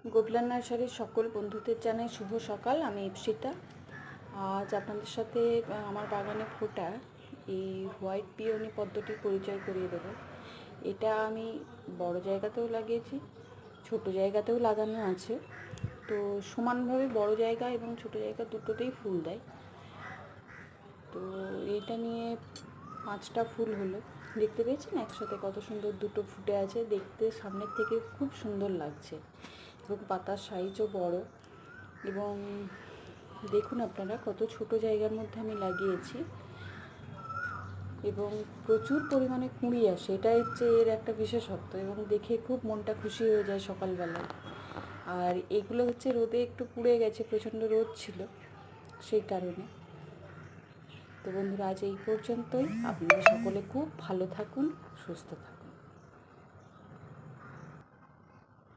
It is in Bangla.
গোবলার নার্সারির সকল বন্ধুদের জানাই শুভ সকাল। আমি ইপসিতা। আজ আপনাদের সাথে আমার বাগানে ফোটা এই হোয়াইট পিওনি পদ্মটির পরিচয় করিয়ে দেবো। এটা আমি বড় জায়গাতেও লাগিয়েছি, ছোট জায়গাতেও লাগানো আছে। তো সমানভাবে বড় জায়গা এবং ছোট জায়গা দুটোতেই ফুল দেয়। তো এইটা নিয়ে 5টা ফুল হলো, দেখতে পেয়েছেন একসাথে কত সুন্দর দুটো ফুটে আছে। দেখতে সামনের থেকে খুব সুন্দর লাগছে এবং পাতার সাইজও বড়। এবং দেখুন আপনারা কত ছোট জায়গার মধ্যে আমি লাগিয়েছি এবং প্রচুর পরিমাণে কুঁড়ি আসে। এটাই হচ্ছে এর একটা বিশেষত্ব এবং দেখে খুব মনটা খুশি হয়ে যায় সকালবেলায়। আর এগুলো হচ্ছে রোদে একটু পুড়ে গেছে, প্রচণ্ড রোদ ছিল সেই কারণে। তো বন্ধুরা, আজ এই পর্যন্তই। আপনারা সকলে খুব ভালো থাকুন, সুস্থ থাকুন।